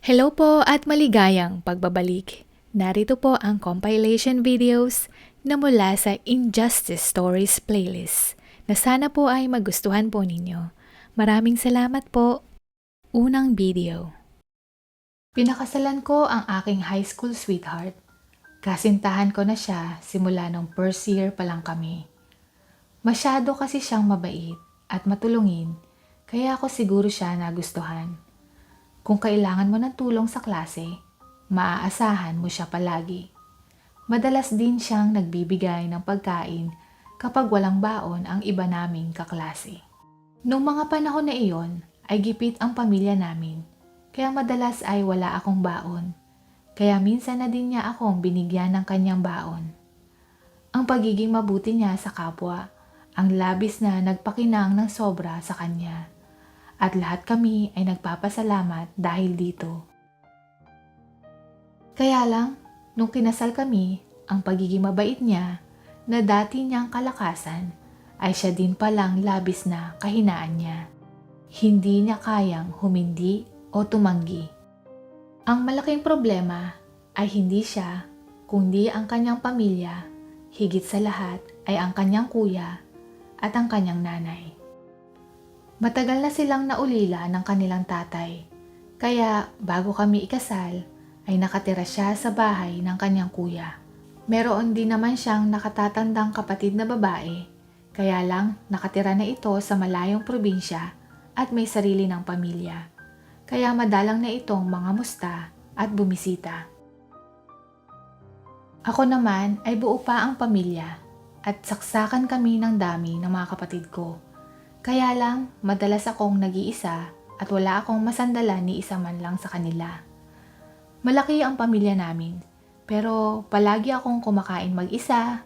Hello po at maligayang pagbabalik. Narito po ang compilation videos na mula sa Injustice Stories playlist na sana po ay magustuhan po ninyo. Maraming salamat po. Unang video. Pinakasalan ko ang aking high school sweetheart. Kasintahan ko na siya simula nung first year pa lang kami. Masyado kasi siyang mabait at matulungin, kaya ako siguro siya nagustuhan. Kung kailangan mo ng tulong sa klase, maaasahan mo siya palagi. Madalas din siyang nagbibigay ng pagkain kapag walang baon ang iba naming kaklase. Noong mga panahon na iyon ay gipit ang pamilya namin, kaya madalas ay wala akong baon. Kaya minsan na din niya akong binigyan ng kanyang baon. Ang pagiging mabuti niya sa kapwa, ang labis na nagpakinang ng sobra sa kanya. At lahat kami ay nagpapasalamat dahil dito. Kaya lang, nung kinasal kami, ang pagiging mabait niya na dati niyang kalakasan ay siya din palang labis na kahinaan niya. Hindi niya kayang humindi o tumanggi. Ang malaking problema ay hindi siya, kundi ang kanyang pamilya, higit sa lahat ay ang kanyang kuya at ang kanyang nanay. Matagal na silang naulila ng kanilang tatay, kaya bago kami ikasal ay nakatira siya sa bahay ng kanyang kuya. Meron din naman siyang nakatatandang kapatid na babae, kaya lang nakatira na ito sa malayong probinsya at may sarili ng pamilya. Kaya madalang na itong mga musta at bumisita. Ako naman ay buo pa ang pamilya at saksakan kami ng dami ng mga kapatid ko. Kaya lang, madalas akong nag-iisa at wala akong masandalan ni isa man lang sa kanila. Malaki ang pamilya namin, pero palagi akong kumakain mag-isa,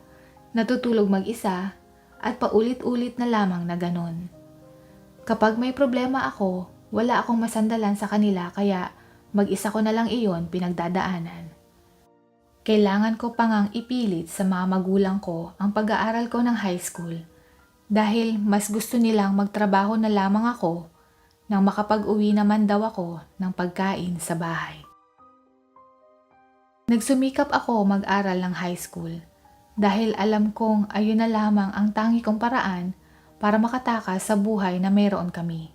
natutulog mag-isa, at paulit-ulit na lamang na ganon. Kapag may problema ako, wala akong masandalan sa kanila kaya mag-isa ko na lang iyon pinagdadaanan. Kailangan ko pa ngang ipilit sa mga magulang ko ang pag-aaral ko ng high school. Dahil mas gusto nilang magtrabaho na lamang ako nang makapag-uwi naman daw ako ng pagkain sa bahay. Nagsumikap ako mag-aral ng high school dahil alam kong ayun na lamang ang tangi kong paraan para makatakas sa buhay na mayroon kami.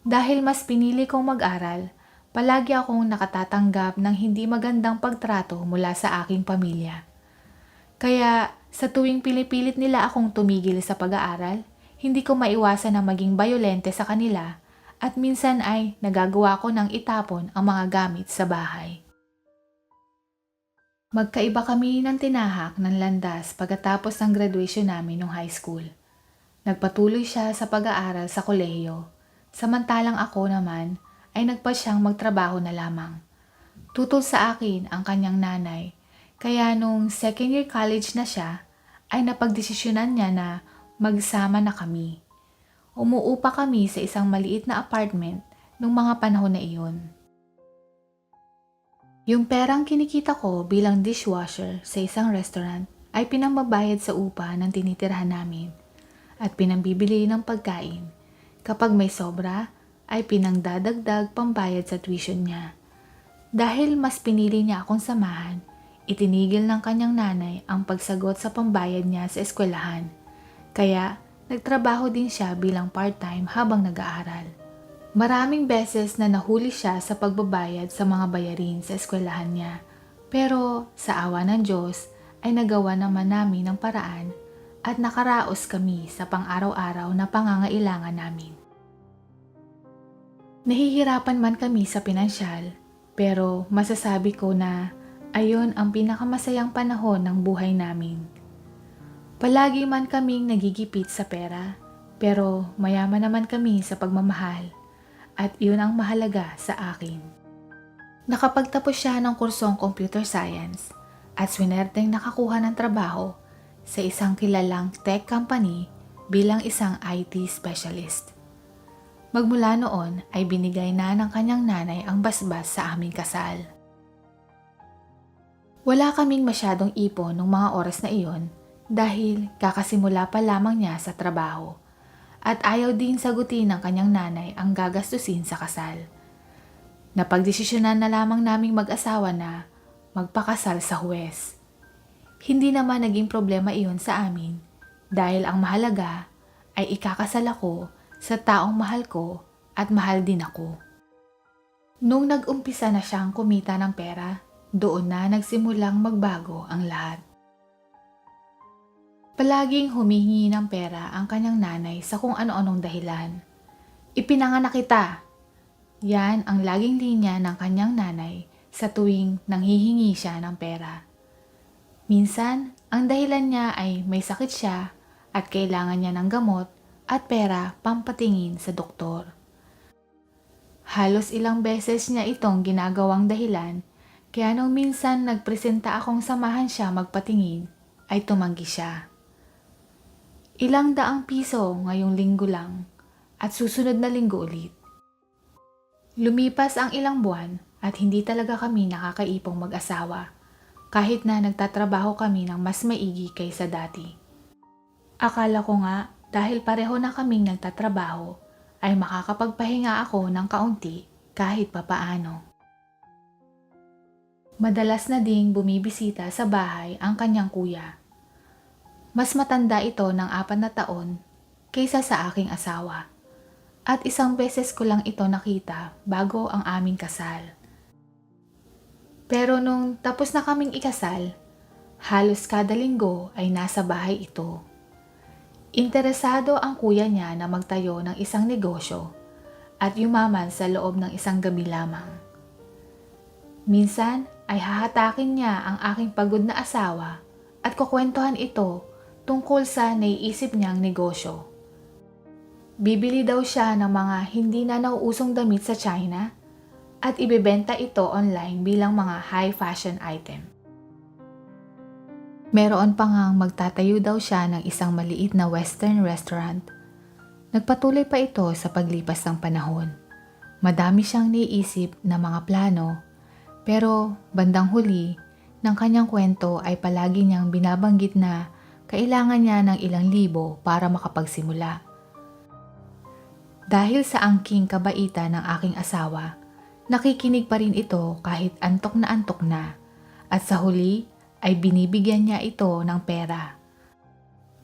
Dahil mas pinili kong mag-aral, palagi akong nakatatanggap ng hindi magandang pagtrato mula sa aking pamilya. Kaya sa tuwing pinipilit nila akong tumigil sa pag-aaral, hindi ko maiwasan na maging bayolente sa kanila at minsan ay nagagawa ko ng itapon ang mga gamit sa bahay. Magkaiba kami ng tinahak ng landas pagkatapos ng graduation namin ng high school. Nagpatuloy siya sa pag-aaral sa kolehiyo, samantalang ako naman ay nagpa siyang magtrabaho na lamang. Tutol sa akin ang kanyang nanay, kaya nung second year college na siya, ay napagdesisyonan niya na magsama na kami. Umuupa kami sa isang maliit na apartment nung mga panahon na iyon. Yung perang kinikita ko bilang dishwasher sa isang restaurant ay pinambabayad sa upa ng tinitirhan namin at pinambibili ng pagkain. Kapag may sobra, ay pinangdadagdag pambayad sa tuition niya. Dahil mas pinili niya akong samahan, itinigil ng kanyang nanay ang pagsagot sa pambayad niya sa eskwelahan. Kaya nagtrabaho din siya bilang part-time habang nag-aaral. Maraming beses na nahuli siya sa pagbabayad sa mga bayarin sa eskwelahan niya. Pero sa awa ng Diyos ay nagawa naman namin ng paraan at nakaraos kami sa pang-araw-araw na pangangailangan namin. Nahihirapan man kami sa pinansyal, pero masasabi ko na ayon ang pinakamasayang panahon ng buhay namin. Palagi man kaming nagigipit sa pera, pero mayaman naman kami sa pagmamahal at iyon ang mahalaga sa akin. Nakapagtapos siya ng kursong computer science at swinerteng nakakuha ng trabaho sa isang kilalang tech company bilang isang IT specialist. Magmula noon ay binigay na ng kanyang nanay ang basbas sa aming kasal. Wala kaming masyadong ipon nung mga oras na iyon dahil kakasimula pa lamang niya sa trabaho at ayaw din sagutin ng kanyang nanay ang gagastusin sa kasal. Napagdesisyonan na lamang naming mag-asawa na magpakasal sa huwes. Hindi naman naging problema iyon sa amin dahil ang mahalaga ay ikakasal ako sa taong mahal ko at mahal din ako. Nung nag-umpisa na siyang kumita ng pera, doon na nagsimulang magbago ang lahat. Palaging humihingi ng pera ang kanyang nanay sa kung ano-anong dahilan. Ipinanganak kita! Yan ang laging linya ng kanyang nanay sa tuwing nanghihingi siya ng pera. Minsan, ang dahilan niya ay may sakit siya at kailangan niya ng gamot at pera pampatingin sa doktor. Halos ilang beses niya itong ginagawang dahilan, kaya nung minsan nagpresenta akong samahan siya magpatingin, ay tumanggi siya. Ilang daang piso ngayong linggo lang at susunod na linggo ulit. Lumipas ang ilang buwan at hindi talaga kami nakakaipong mag-asawa, kahit na nagtatrabaho kami ng mas maigi kaysa dati. Akala ko nga dahil pareho na kaming nagtatrabaho ay makakapagpahinga ako ng kaunti kahit papaano. Madalas na ding bumibisita sa bahay ang kanyang kuya. Mas matanda ito ng 4 na taon kaysa sa aking asawa. At isang beses ko lang ito nakita bago ang aming kasal. Pero nung tapos na kaming ikasal, halos kada linggo ay nasa bahay ito. Interesado ang kuya niya na magtayo ng isang negosyo at yumaman sa loob ng isang gabi lamang. Minsan ay hahatakin niya ang aking pagod na asawa at kukwentuhan ito tungkol sa naiisip niyang negosyo. Bibili daw siya ng mga hindi na nauusong damit sa China at ibebenta ito online bilang mga high fashion item. Meron pa ngang magtatayo daw siya ng isang maliit na western restaurant. Nagpatuloy pa ito sa paglipas ng panahon. Madami siyang naiisip na mga plano, pero bandang huli ng kanyang kwento ay palagi niyang binabanggit na kailangan niya ng ilang libo para makapagsimula. Dahil sa angking kabaitan ng aking asawa, nakikinig pa rin ito kahit antok na at sa huli ay binibigyan niya ito ng pera.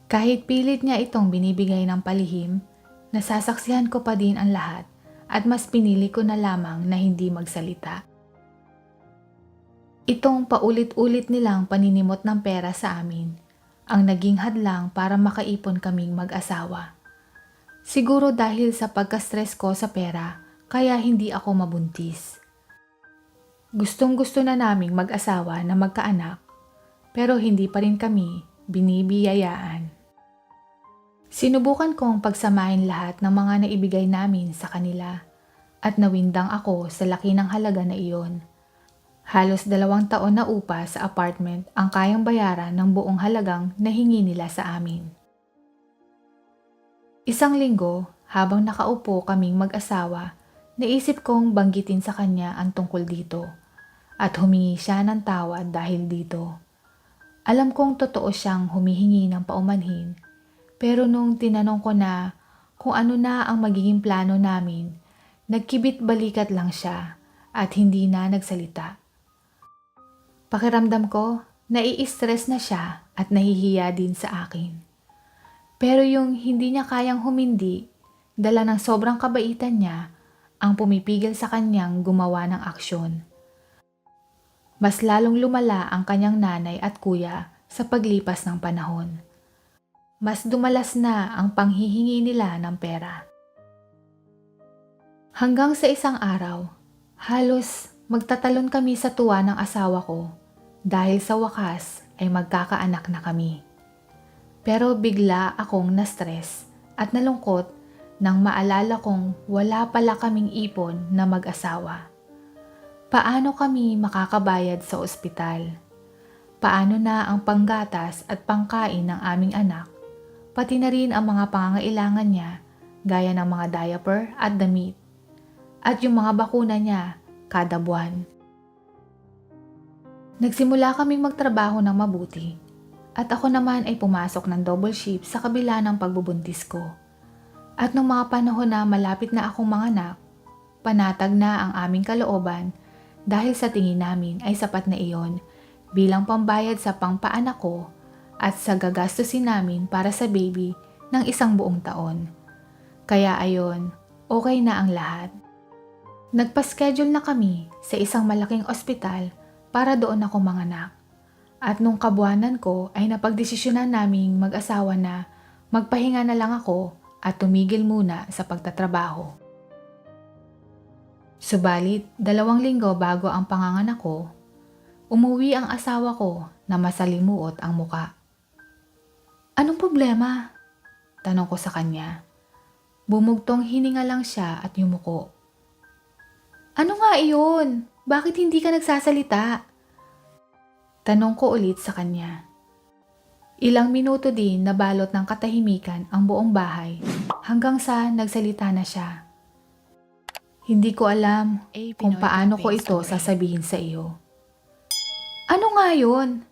Kahit pilit niya itong binibigay ng palihim, nasasaksihan ko pa din ang lahat at mas pinili ko na lamang na hindi magsalita. Itong paulit-ulit nilang paninimot ng pera sa amin ang naging hadlang para makaipon kaming mag-asawa. Siguro dahil sa pagka-stress ko sa pera, kaya hindi ako mabuntis. Gustong-gusto na naming mag-asawa na magkaanak, pero hindi pa rin kami binibiyayaan. Sinubukan kong pagsamahin lahat ng mga naibigay namin sa kanila at nawindang ako sa laki ng halaga na iyon. Halos 2 taon na upa sa apartment ang kayang bayaran ng buong halagang nahingi nila sa amin. Isang linggo, habang nakaupo kaming mag-asawa, naisip kong banggitin sa kanya ang tungkol dito at humingi siya ng tawad dahil dito. Alam kong totoo siyang humihingi ng paumanhin, pero nung tinanong ko na kung ano na ang magiging plano namin, nagkibit-balikat lang siya at hindi na nagsalita. Pakiramdam ko, nai-stress na siya at nahihiya din sa akin. Pero yung hindi niya kayang humindi, dala ng sobrang kabaitan niya, ang pumipigil sa kanyang gumawa ng aksyon. Mas lalong lumala ang kanyang nanay at kuya sa paglipas ng panahon. Mas dumalas na ang panghihingi nila ng pera. Hanggang sa isang araw, halos magtatalon kami sa tuwa ng asawa ko dahil sa wakas ay magkakaanak na kami. Pero bigla akong na-stress at nalungkot nang maalala kong wala pala kaming ipon na mag-asawa. Paano kami makakabayad sa ospital? Paano na ang panggatas at pangkain ng aming anak? Pati na rin ang mga pangangailangan niya gaya ng mga diaper at damit. At yung mga bakuna niya kada buwan. Nagsimula kaming magtrabaho ng mabuti. At ako naman ay pumasok ng double shift sa kabila ng pagbubuntis ko. At nung mga panahon na malapit na akong manganak, Panatag na ang aming kalooban dahil sa tingin namin ay sapat na iyon bilang pambayad sa pangpaanak ko at sa gagastusin namin para sa baby ng isang buong taon. Kaya ayon, okay na ang lahat. Nagpa-schedule na kami sa isang malaking ospital para doon ako manganak. At nung kabuanan ko ay napagdesisyonan naming mag-asawa na magpahinga na lang ako at tumigil muna sa pagtatrabaho. Subalit, 2 linggo bago ang panganganak ko, umuwi ang asawa ko na masalimuot ang muka. Anong problema? Tanong ko sa kanya. Bumugtong hininga lang siya at yumuko. Ano nga iyon? Bakit hindi ka nagsasalita? Tanong ko ulit sa kanya. Ilang minuto din nabalot ng katahimikan ang buong bahay hanggang sa nagsalita na siya. Hindi ko alam kung paano ko ito sasabihin sa iyo. Ano nga yun?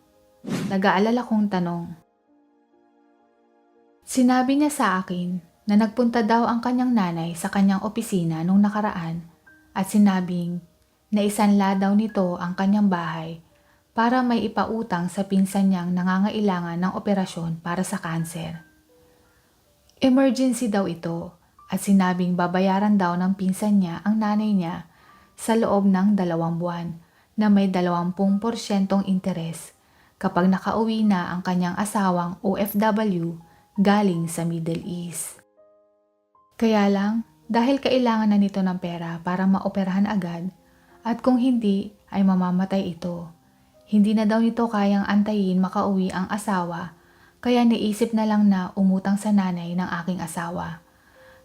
Nag-aalala kong tanong. Sinabi niya sa akin na nagpunta daw ang kanyang nanay sa kanyang opisina nung nakaraan at sinabing na isanla daw nito ang kanyang bahay para may ipautang sa pinsan niyang nangangailangan ng operasyon para sa kanser. Emergency daw ito at sinabing babayaran daw ng pinsan niya ang nanay niya sa loob ng 2 buwan na may 20% interes kapag nakauwi na ang kanyang asawang OFW galing sa Middle East. Kaya lang, dahil kailangan na nito ng pera para maoperahan agad at kung hindi ay mamamatay ito. Hindi na daw nito kayang antayin makauwi ang asawa, kaya naisip na lang na umutang sa nanay ng aking asawa.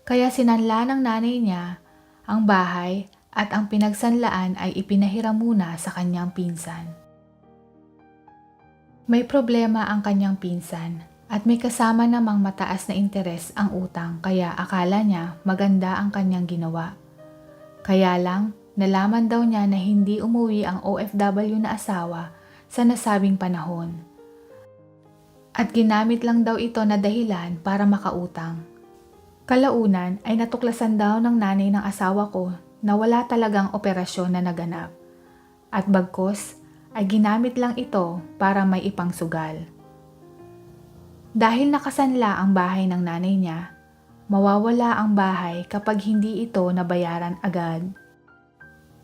Kaya sinanla ng nanay niya ang bahay at ang pinagsanlaan ay ipinahiram muna sa kanyang pinsan. May problema ang kanyang pinsan at may kasama namang mataas na interes ang utang kaya akala niya maganda ang kanyang ginawa. Kaya lang, nalaman daw niya na hindi umuwi ang OFW na asawa sa nasabing panahon. At ginamit lang daw ito na dahilan para makautang. Kalaunan ay natuklasan daw ng nanay ng asawa ko na wala talagang operasyon na naganap. At bagkos ay ginamit lang ito para may ipangsugal. Dahil nakasanla ang bahay ng nanay niya, mawawala ang bahay kapag hindi ito nabayaran agad.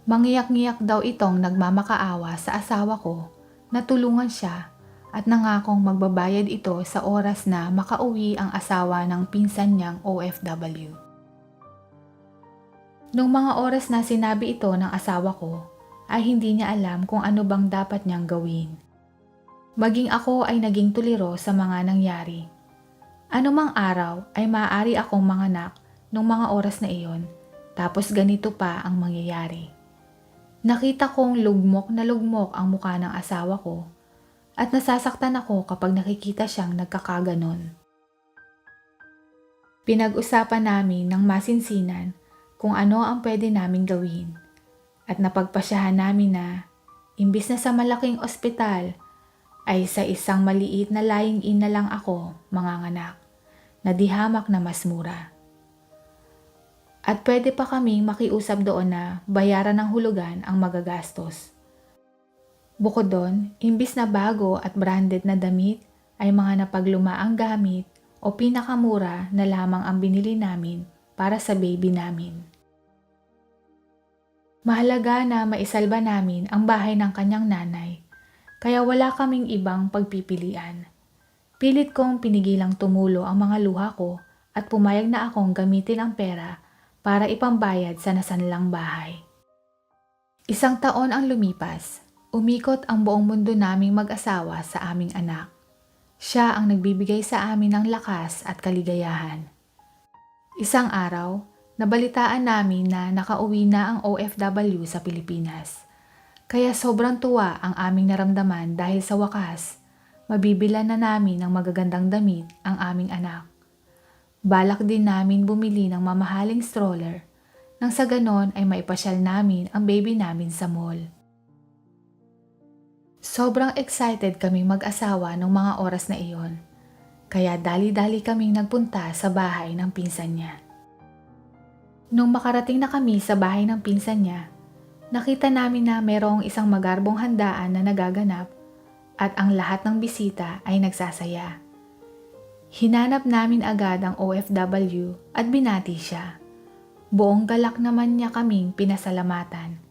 Mangiyak-ngiyak daw itong nagmamakaawa sa asawa ko na tulungan siya at nangakong magbabayad ito sa oras na makauwi ang asawa ng pinsan niyang OFW. Nung mga oras na sinabi ito ng asawa ko, ay hindi niya alam kung ano bang dapat niyang gawin. Maging ako ay naging tuliro sa mga nangyari. Anumang araw ay maaari akong manganak nung mga oras na iyon, tapos ganito pa ang mangyayari. Nakita kong lugmok na lugmok ang mukha ng asawa ko at nasasaktan ako kapag nakikita siyang nagkakaganon. Pinag-usapan namin ng masinsinan kung ano ang pwede naming gawin at napagpasyahan namin na imbis na sa malaking ospital ay sa isang maliit na lying-in na lang ako manganganak na di hamak na mas mura. At pwede pa kaming makiusap doon na bayaran ng hulugan ang magagastos. Bukod doon, imbis na bago at branded na damit ay mga napaglumaang gamit o pinakamura na lamang ang binili namin para sa baby namin. Mahalaga na maisalba namin ang bahay ng kanyang nanay, kaya wala kaming ibang pagpipilian. Pilit kong pinigilang tumulo ang mga luha ko at pumayag na akong gamitin ang pera para ipambayad sa nasanlang bahay. 1 taon ang lumipas. Umikot ang buong mundo naming mag-asawa sa aming anak. Siya ang nagbibigay sa amin ng lakas at kaligayahan. Isang araw, nabalitaan namin na nakauwi na ang OFW sa Pilipinas. Kaya sobrang tuwa ang aming naramdaman dahil sa wakas, mabibilan na namin ng magagandang damit ang aming anak. Balak din namin bumili ng mamahaling stroller nang sa ganon ay maipasyal namin ang baby namin sa mall. Sobrang excited kaming mag-asawa nung mga oras na iyon, kaya dali-dali kaming nagpunta sa bahay ng pinsan niya. Nung makarating na kami sa bahay ng pinsan niya, nakita namin na mayroong isang magarbong handaan na nagaganap at ang lahat ng bisita ay nagsasaya. Hinanap namin agad ang OFW at binati siya. Buong galak naman niya kaming pinasalamatan.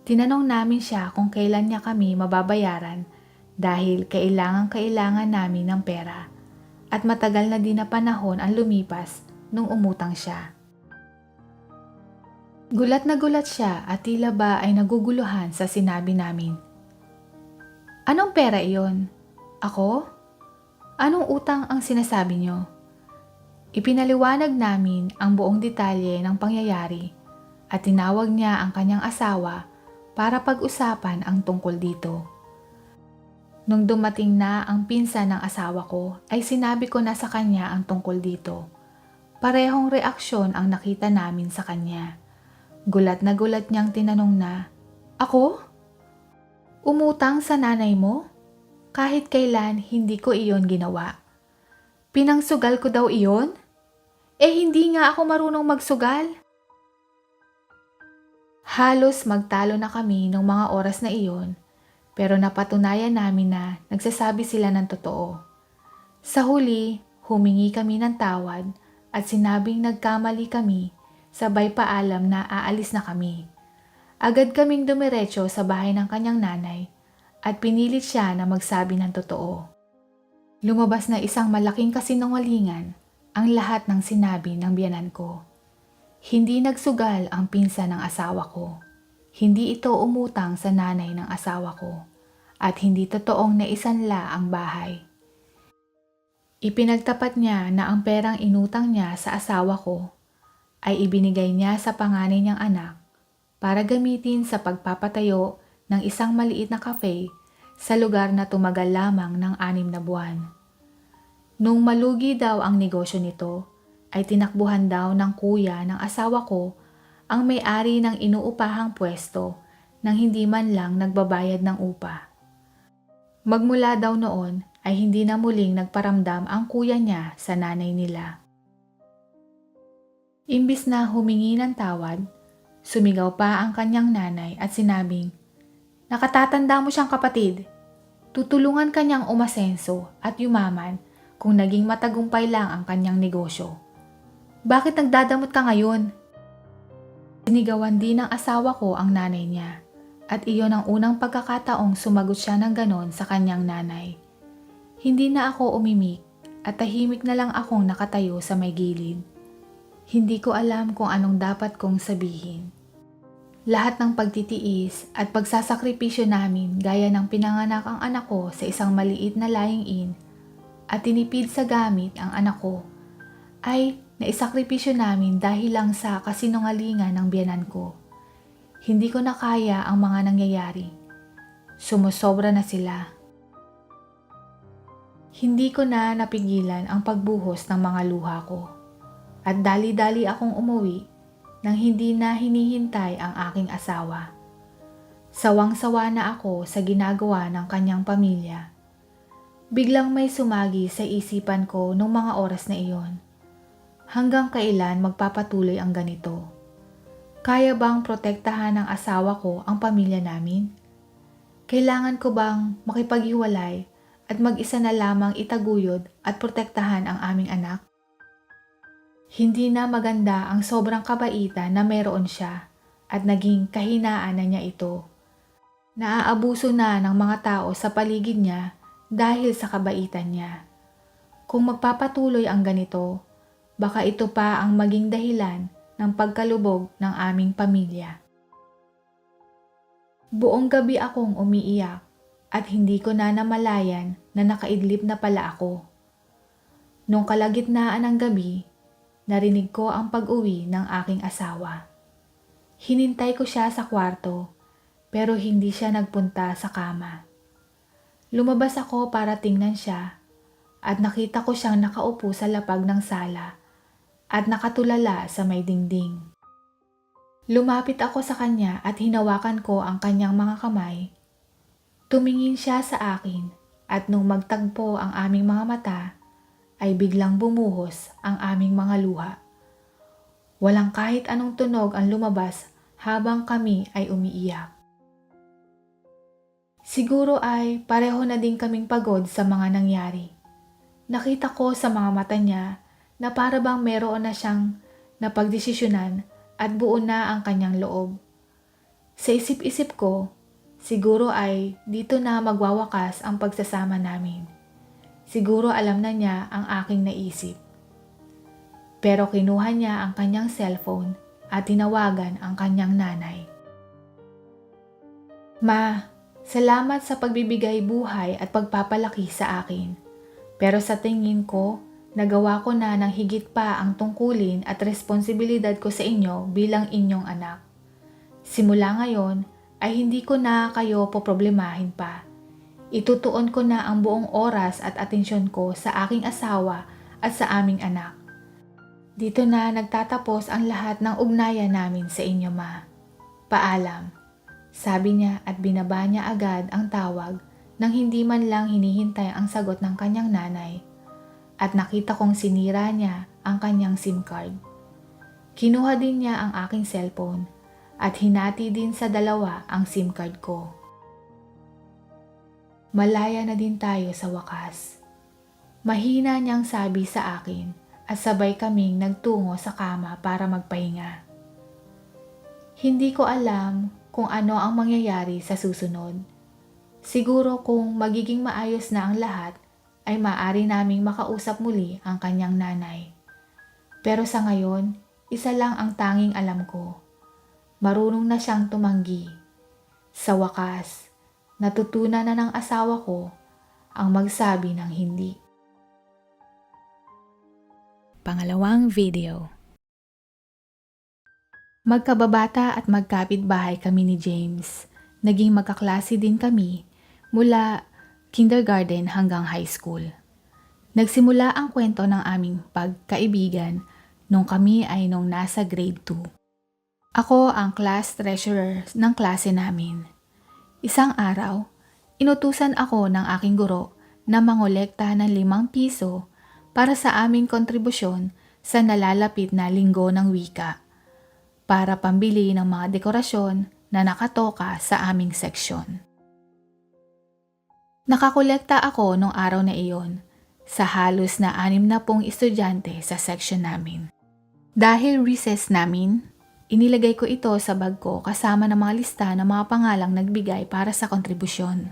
Tinanong namin siya kung kailan niya kami mababayaran dahil kailangan namin ng pera at matagal na din na panahon ang lumipas nung umutang siya. Gulat na gulat siya at tila ba ay naguguluhan sa sinabi namin. Anong pera iyon? Ako? Anong utang ang sinasabi niyo? Ipinaliwanag namin ang buong detalye ng pangyayari at tinawag niya ang kanyang asawa para pag-usapan ang tungkol dito. Nung dumating na ang pinsan ng asawa ko ay sinabi ko na sa kanya ang tungkol dito. Parehong reaksyon ang nakita namin sa kanya. Gulat na gulat niyang tinanong na, Ako? Umutang sa nanay mo? Kahit kailan hindi ko iyon ginawa. Pinangsugal ko daw iyon? Hindi nga ako marunong magsugal. Halos magtalo na kami ng mga oras na iyon, pero napatunayan namin na nagsasabi sila ng totoo. Sa huli, humingi kami ng tawad at sinabing nagkamali kami, sabay paalam na aalis na kami. Agad kaming dumiretso sa bahay ng kanyang nanay at pinilit siya na magsabi ng totoo. Lumabas na isang malaking kasinungalingan ang lahat ng sinabi ng biyenan ko. Hindi nagsugal ang pinsan ng asawa ko. Hindi ito umutang sa nanay ng asawa ko at hindi totoong naisanla ang bahay. Ipinagtapat niya na ang perang inutang niya sa asawa ko ay ibinigay niya sa panganay niyang anak para gamitin sa pagpapatayo ng isang maliit na cafe sa lugar na tumagal lamang ng 6 na buwan. Nung malugi daw ang negosyo nito, ay tinakbuhan daw ng kuya ng asawa ko ang may-ari ng inuupahang pwesto nang hindi man lang nagbabayad ng upa. Magmula daw noon ay hindi na muling nagparamdam ang kuya niya sa nanay nila. Imbis na humingi ng tawad, sumigaw pa ang kanyang nanay at sinabing, Nakatatanda mo siyang kapatid. Tutulungan kanyang umasenso at yumaman kung naging matagumpay lang ang kanyang negosyo. Bakit nagdadamot ka ngayon? Sinigawan din ng asawa ko ang nanay niya at iyon ang unang pagkakataong sumagot siya ng ganon sa kanyang nanay. Hindi na ako umimik at tahimik na lang akong nakatayo sa may gilid. Hindi ko alam kung anong dapat kong sabihin. Lahat ng pagtitiis at pagsasakripisyo namin gaya ng pinanganak ang anak ko sa isang maliit na lying-in at tinipid sa gamit ang anak ko ay naisakripisyo namin dahil lang sa kasinungalingan ng biyenan ko. Hindi ko na kaya ang mga nangyayari. Sumusobra na sila. Hindi ko na napigilan ang pagbuhos ng mga luha ko. At dali-dali akong umuwi nang hindi na hinihintay ang aking asawa. Sawang-sawa na ako sa ginagawa ng kanyang pamilya. Biglang may sumagi sa isipan ko nung mga oras na iyon. Hanggang kailan magpapatuloy ang ganito? Kaya bang protektahan ng asawa ko ang pamilya namin? Kailangan ko bang makipaghiwalay at mag-isa na lamang itaguyod at protektahan ang aming anak? Hindi na maganda ang sobrang kabaitan na meron siya at naging kahinaan na niya ito. Naaabuso na ng mga tao sa paligid niya dahil sa kabaitan niya. Kung magpapatuloy ang ganito, baka ito pa ang maging dahilan ng pagkalubog ng aming pamilya. Buong gabi akong umiiyak at hindi ko na namalayan na nakaidlip na pala ako. Nung kalagitnaan ng gabi, narinig ko ang pag-uwi ng aking asawa. Hinintay ko siya sa kwarto pero hindi siya nagpunta sa kama. Lumabas ako para tingnan siya at nakita ko siyang nakaupo sa lapag ng sala at nakatulala sa may dingding. Lumapit ako sa kanya at hinawakan ko ang kanyang mga kamay. Tumingin siya sa akin at nung magtagpo ang aming mga mata, ay biglang bumuhos ang aming mga luha. Walang kahit anong tunog ang lumabas habang kami ay umiiyak. Siguro ay pareho na din kaming pagod sa mga nangyari. Nakita ko sa mga mata niya na para bang meron na siyang napagdesisyonan at buo na ang kanyang loob. Sa isip-isip ko, siguro ay dito na magwawakas ang pagsasama namin. Siguro alam na niya ang aking naisip. Pero kinuha niya ang kanyang cellphone at tinawagan ang kanyang nanay. Ma, salamat sa pagbibigay buhay at pagpapalaki sa akin. Pero sa tingin ko, nagawa ko na ng higit pa ang tungkulin at responsibilidad ko sa inyo bilang inyong anak. Simula ngayon ay hindi ko na kayo poproblemahin pa. Itutuon ko na ang buong oras at atensyon ko sa aking asawa at sa aming anak. Dito na nagtatapos ang lahat ng ugnayan namin sa inyo, Ma. Paalam. Sabi niya at binaba niya agad ang tawag nang hindi man lang hinihintay ang sagot ng kanyang nanay. At nakita kong sinira niya ang kanyang SIM card. Kinuha din niya ang aking cellphone at hinati din sa dalawa ang SIM card ko. Malaya na din tayo sa wakas. Mahina niyang sabi sa akin at sabay kaming nagtungo sa kama para magpahinga. Hindi ko alam kung ano ang mangyayari sa susunod. Siguro kung magiging maayos na ang lahat, ay maaari naming makausap muli ang kanyang nanay. Pero sa ngayon, isa lang ang tanging alam ko. Marunong na siyang tumanggi. Sa wakas, natutunan na ng asawa ko ang magsabi ng hindi. Pangalawang video. Magkababata at magkapitbahay kami ni James. Naging magkaklase din kami mula kindergarten hanggang high school. Nagsimula ang kwento ng aming pagkaibigan nung kami ay nung nasa grade 2. Ako ang class treasurer ng klase namin. Isang araw, inutusan ako ng aking guro na mangolekta ng 5 piso para sa aming kontribusyon sa nalalapit na linggo ng wika, para pambili ng mga dekorasyon na nakatoka sa aming seksyon. Nakakolekta ako nung araw na iyon sa halos na 60 estudyante sa section namin. Dahil recess namin, inilagay ko ito sa bag ko kasama ng mga lista ng mga pangalang nagbigay para sa kontribusyon.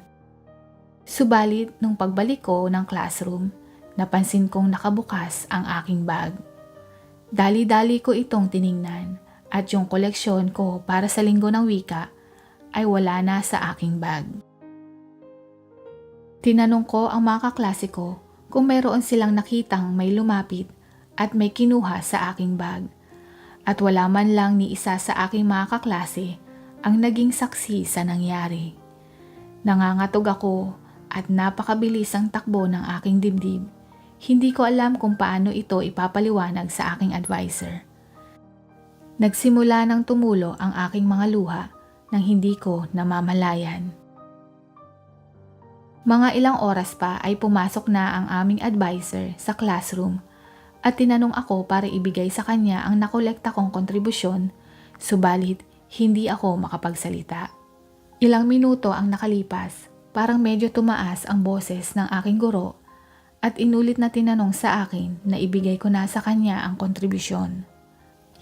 Subalit nung pagbalik ko ng classroom, napansin kong nakabukas ang aking bag. Dali-dali ko itong tiningnan at yung koleksyon ko para sa linggo ng wika ay wala na sa aking bag. Tinanong ko ang mga kaklase ko kung mayroon silang nakitang may lumapit at may kinuha sa aking bag. At wala man lang ni isa sa aking mga kaklase ang naging saksi sa nangyari. Nangangatog ako at napakabilis ang takbo ng aking dibdib. Hindi ko alam kung paano ito ipapaliwanag sa aking advisor. Nagsimula ng tumulo ang aking mga luha nang hindi ko namamalayan. Mga ilang oras pa ay pumasok na ang aming advisor sa classroom at tinanong ako para ibigay sa kanya ang nakolekta kong kontribusyon, subalit hindi ako makapagsalita. Ilang minuto ang nakalipas, parang medyo tumaas ang boses ng aking guro at inulit na tinanong sa akin na ibigay ko na sa kanya ang kontribusyon.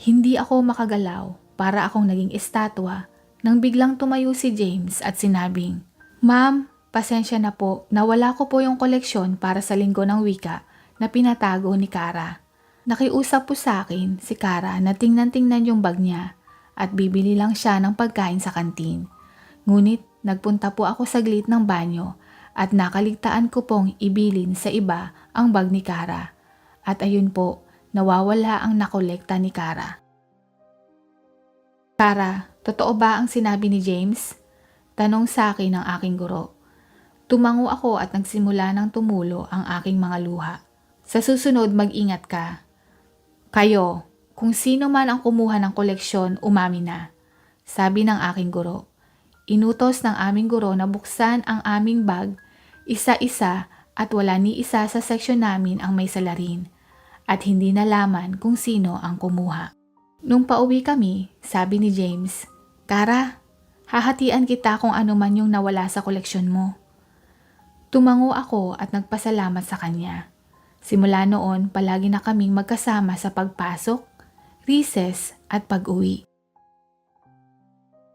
Hindi ako makagalaw, para akong naging estatwa nang biglang tumayo si James at sinabing, "Ma'am, pasensya na po, nawala ko po yung koleksyon para sa linggo ng wika na pinatago ni Kara. Nakiusap po sa akin si Kara na tingnan-tingnan yung bag niya at bibili lang siya ng pagkain sa kantin. Ngunit nagpunta po ako saglit ng banyo at nakaligtaan ko pong ibilin sa iba ang bag ni Kara. At ayun po, nawawala ang nakolekta ni Kara." "Kara, totoo ba ang sinabi ni James?" tanong sa akin ng aking guro. Tumango ako at nagsimula ng tumulo ang aking mga luha. "Sa susunod mag-ingat ka. Kayo, kung sino man ang kumuha ng koleksyon, umami na," sabi ng aking guro. Inutos ng aming guro na buksan ang aming bag, isa-isa at wala ni isa sa seksyon namin ang may salarin at hindi nalaman kung sino ang kumuha. Nung pauwi kami, sabi ni James, "Kara, hahatian kita kung ano man yung nawala sa koleksyon mo." Tumango ako at nagpasalamat sa kanya. Simula noon, palagi na kaming magkasama sa pagpasok, recess at pag-uwi.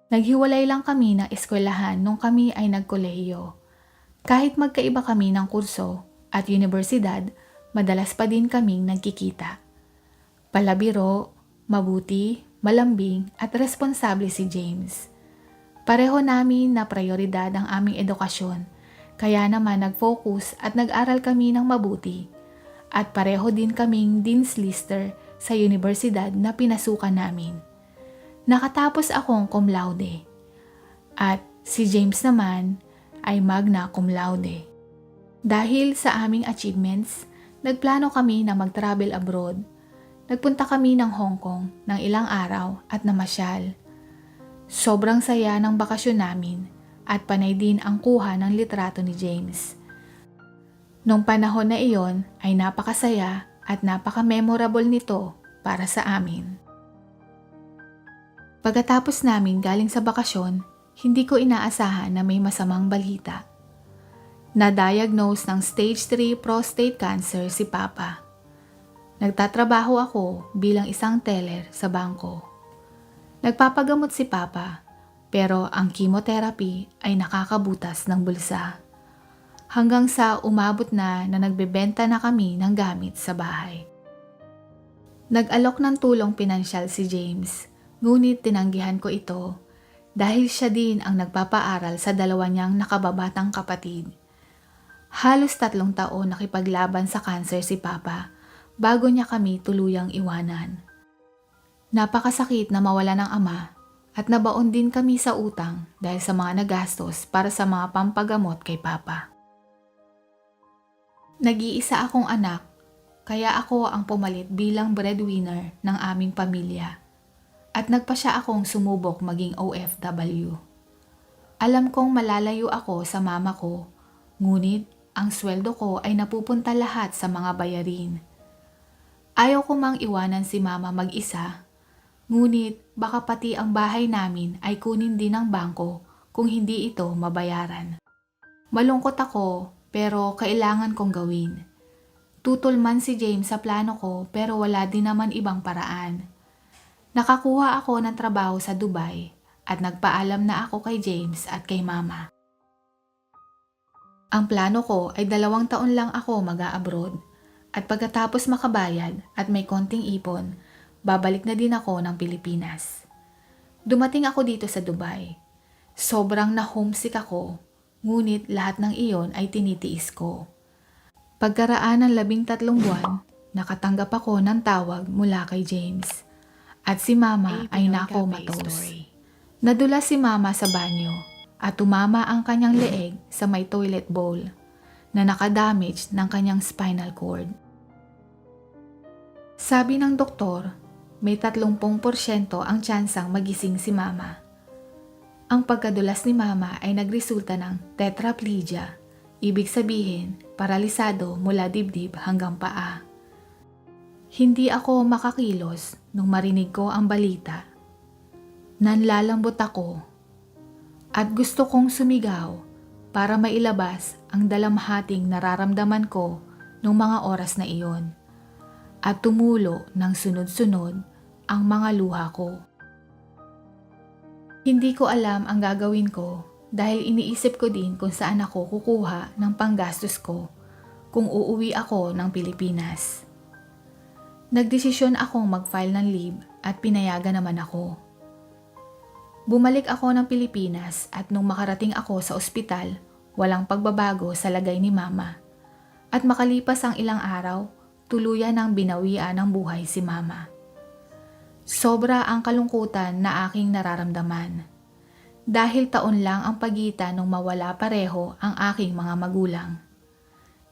Naghiwalay lang kami ng eskwelahan nung kami ay nagkolehiyo. Kahit magkaiba kami ng kurso at universidad, madalas pa din kaming nagkikita. Palabiro, mabuti, malambing at responsable si James. Pareho namin na prioridad ang aming edukasyon, kaya naman nag-focus at nag-aral kami ng mabuti. At pareho din kaming Dean's Lister sa universidad na pinasukan namin. Nakatapos akong cum laude at si James naman ay magna cum laude. Dahil sa aming achievements, nagplano kami na mag-travel abroad. Nagpunta kami ng Hong Kong ng ilang araw at namasyal. Sobrang saya ng bakasyon namin at panay din ang kuha ng litrato ni James. Nung panahon na iyon ay napakasaya at napaka-memorable nito para sa amin. Pagkatapos namin galing sa bakasyon, hindi ko inaasahan na may masamang balita. Na-diagnose ng stage 3 prostate cancer si Papa. Nagtatrabaho ako bilang isang teller sa bangko. Nagpapagamot si Papa, pero ang chemotherapy ay nakakabutas ng bulsa. Hanggang sa umabot na nagbebenta na kami ng gamit sa bahay. Nag-alok ng tulong pinansyal si James, ngunit tinanggihan ko ito dahil siya din ang nagpapaaral sa dalawa niyang nakababatang kapatid. Halos 3 taon nakipaglaban sa cancer si Papa bago niya kami tuluyang iwanan. Napakasakit na mawala ng ama at nabaon din kami sa utang dahil sa mga nagastos para sa mga pampagamot kay Papa. Nag-iisa akong anak, kaya ako ang pumalit bilang breadwinner ng aming pamilya. At nagpa siya akong sumubok maging OFW. Alam kong malalayo ako sa mama ko, ngunit ang sweldo ko ay napupunta lahat sa mga bayarin. Ayaw ko mang iwanan si mama mag-isa, ngunit baka pati ang bahay namin ay kunin din ng bangko kung hindi ito mabayaran. Malungkot ako pero kailangan kong gawin. Tutol man si James sa plano ko pero wala din naman ibang paraan. Nakakuha ako ng trabaho sa Dubai at nagpaalam na ako kay James at kay Mama. Ang plano ko ay 2 taon lang ako mag-a-abroad at pagkatapos makabayad at may konting ipon, babalik na din ako ng Pilipinas. Dumating ako dito sa Dubai. Sobrang na-homesick ako, ngunit lahat ng iyon ay tinitiis ko. Pagkaraan ng 13 buwan, nakatanggap ako ng tawag mula kay James. At si Mama ay nakomatos. Nadula si Mama sa banyo at tumama ang kanyang leeg sa may toilet bowl na nakadamage ng kanyang spinal cord. Sabi ng doktor, may 30% ang tsansang magising si Mama. Ang pagkadulas ni Mama ay nagresulta ng tetraplegia, ibig sabihin paralisado mula dibdib hanggang paa. Hindi ako makakilos nung marinig ko ang balita. Nanlalambot ako at gusto kong sumigaw para mailabas ang dalamhating nararamdaman ko nung mga oras na iyon at tumulo ng sunod-sunod ang mga luha ko. Hindi ko alam ang gagawin ko dahil iniisip ko din kung saan ako kukuha ng panggastos ko kung uuwi ako ng Pilipinas. Nagdesisyon akong mag-file ng leave at pinayagan naman ako. Bumalik ako ng Pilipinas at nung makarating ako sa ospital, walang pagbabago sa lagay ni Mama. At makalipas ang ilang araw, tuluyan ng binawian ng buhay si Mama. Sobra ang kalungkutan na aking nararamdaman. Dahil taon lang ang pagitan nung mawala pareho ang aking mga magulang.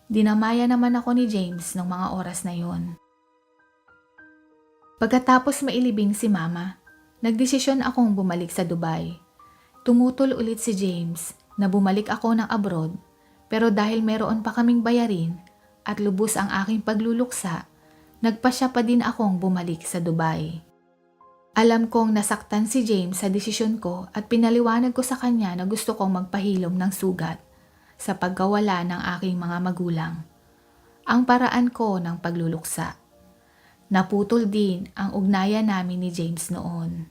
Dinamaya naman ako ni James nung mga oras na yon. Pagkatapos mailibing si Mama, nagdesisyon akong bumalik sa Dubai. Tumutol ulit si James na bumalik ako ng abroad, pero dahil meron pa kaming bayarin at lubos ang aking pagluluksa, nagpasya pa din akong bumalik sa Dubai. Alam kong nasaktan si James sa desisyon ko at pinaliwanag ko sa kanya na gusto kong magpahilom ng sugat sa pagkawala ng aking mga magulang. Ang paraan ko ng pagluluksa. Naputol din ang ugnayan namin ni James noon.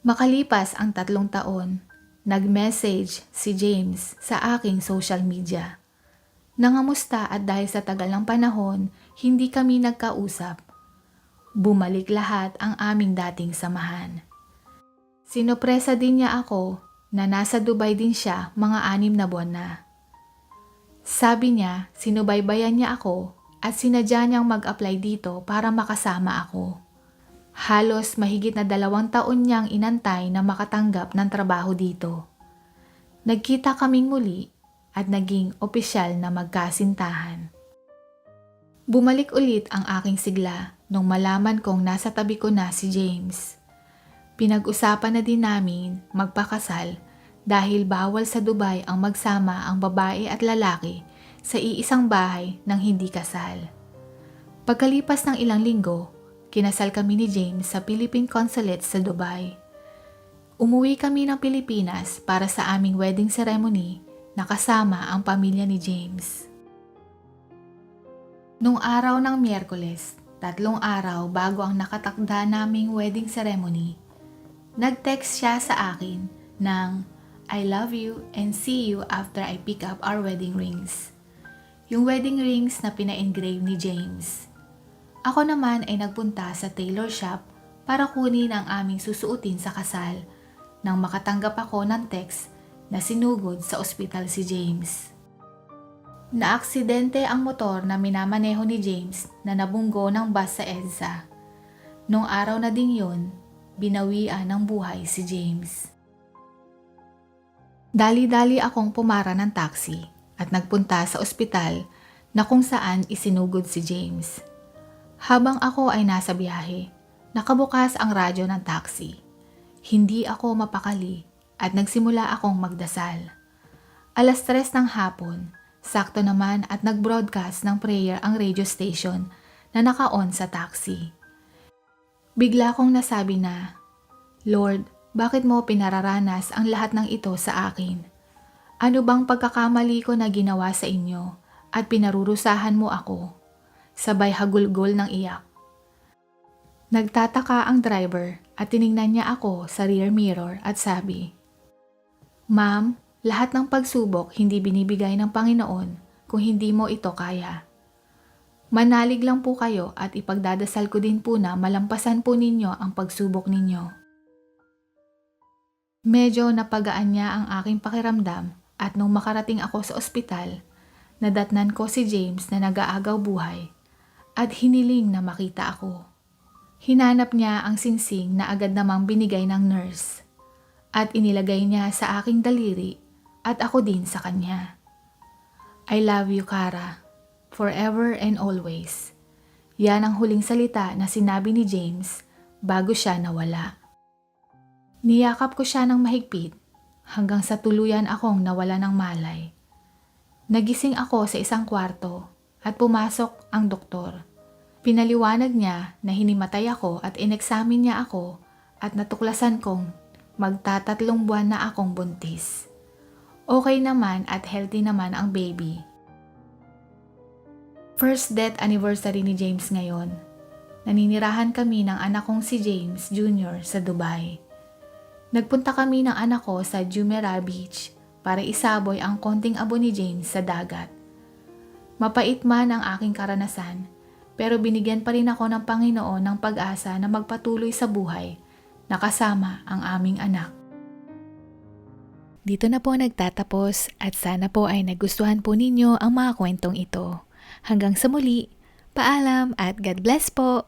Makalipas ang 3 taon, nag-message si James sa aking social media. Nangamusta at dahil sa tagal ng panahon, hindi kami nagkausap. Bumalik lahat ang aming dating samahan. Sinopresa din niya ako na nasa Dubai din siya mga 6 na buwan na. Sabi niya, sinubaybayan niya ako at sinadya niyang mag-apply dito para makasama ako. Halos mahigit na 2 taon niyang inantay na makatanggap ng trabaho dito. Nagkita kaming muli at naging opisyal na magkasintahan. Bumalik ulit ang aking sigla nung malaman kong nasa tabi ko na si James. Pinag-usapan na din namin magpakasal dahil bawal sa Dubai ang magsama ang babae at lalaki sa iisang bahay nang hindi kasal. Pagkalipas ng ilang linggo, kinasal kami ni James sa Philippine Consulate sa Dubai. Umuwi kami ng Pilipinas para sa aming wedding ceremony na kasama ang pamilya ni James. Nung araw ng Miyerkules, 3 araw bago ang nakatakda naming wedding ceremony, nag-text siya sa akin ng I love you and see you after I pick up our wedding rings. Yung wedding rings na pina-engrave ni James. Ako naman ay nagpunta sa tailor shop para kunin ang aming susuotin sa kasal nang makatanggap ako ng text na sinugod sa ospital si James. Naaksidente ang motor na minamaneho ni James na nabunggo ng bus sa EDSA. Nung araw na ding yun, binawian ng buhay si James. Dali-dali akong pumara ng taxi at nagpunta sa ospital na kung saan isinugod si James. Habang ako ay nasa biyahe, nakabukas ang radyo ng taxi. Hindi ako mapakali at nagsimula akong magdasal. 3:00 ng hapon, sakto naman at nag-broadcast ng prayer ang radio station na naka-on sa taxi. Bigla kong nasabi na, Lord, bakit mo pinararanas ang lahat ng ito sa akin? Ano bang pagkakamali ko na ginawa sa inyo at pinarurusahan mo ako? Sabay hagulgol ng iyak. Nagtataka ang driver at tiningnan niya ako sa rear mirror at sabi, Ma'am, lahat ng pagsubok hindi binibigay ng Panginoon kung hindi mo ito kaya. Manalig lang po kayo at ipagdadasal ko din po na malampasan po ninyo ang pagsubok ninyo. Medyo napagaan niya ang aking pakiramdam at nung makarating ako sa ospital, nadatnan ko si James na nag-aagaw buhay at hiniling na makita ako. Hinanap niya ang singsing na agad namang binigay ng nurse at inilagay niya sa aking daliri at ako din sa kanya. I love you, Kara, forever and always. Yan ang huling salita na sinabi ni James bago siya nawala. Niyakap ko siya ng mahigpit hanggang sa tuluyan akong nawala ng malay. Nagising ako sa isang kwarto at pumasok ang doktor. Pinaliwanag niya na hinimatay ako at ineksamin niya ako at natuklasan kong magta3 buwan na akong buntis. Okay naman at healthy naman ang baby. First death anniversary ni James ngayon. Naninirahan kami ng anak kong si James Jr. sa Dubai. Nagpunta kami ng anak ko sa Jumeirah Beach para isaboy ang konting abo ni James sa dagat. Mapait man ang aking karanasan, pero binigyan pa rin ako ng Panginoon ng pag-asa na magpatuloy sa buhay na kasama ang aming anak. Dito na po nagtatapos at sana po ay nagustuhan po ninyo ang mga kwentong ito. Hanggang sa muli, paalam at God bless po!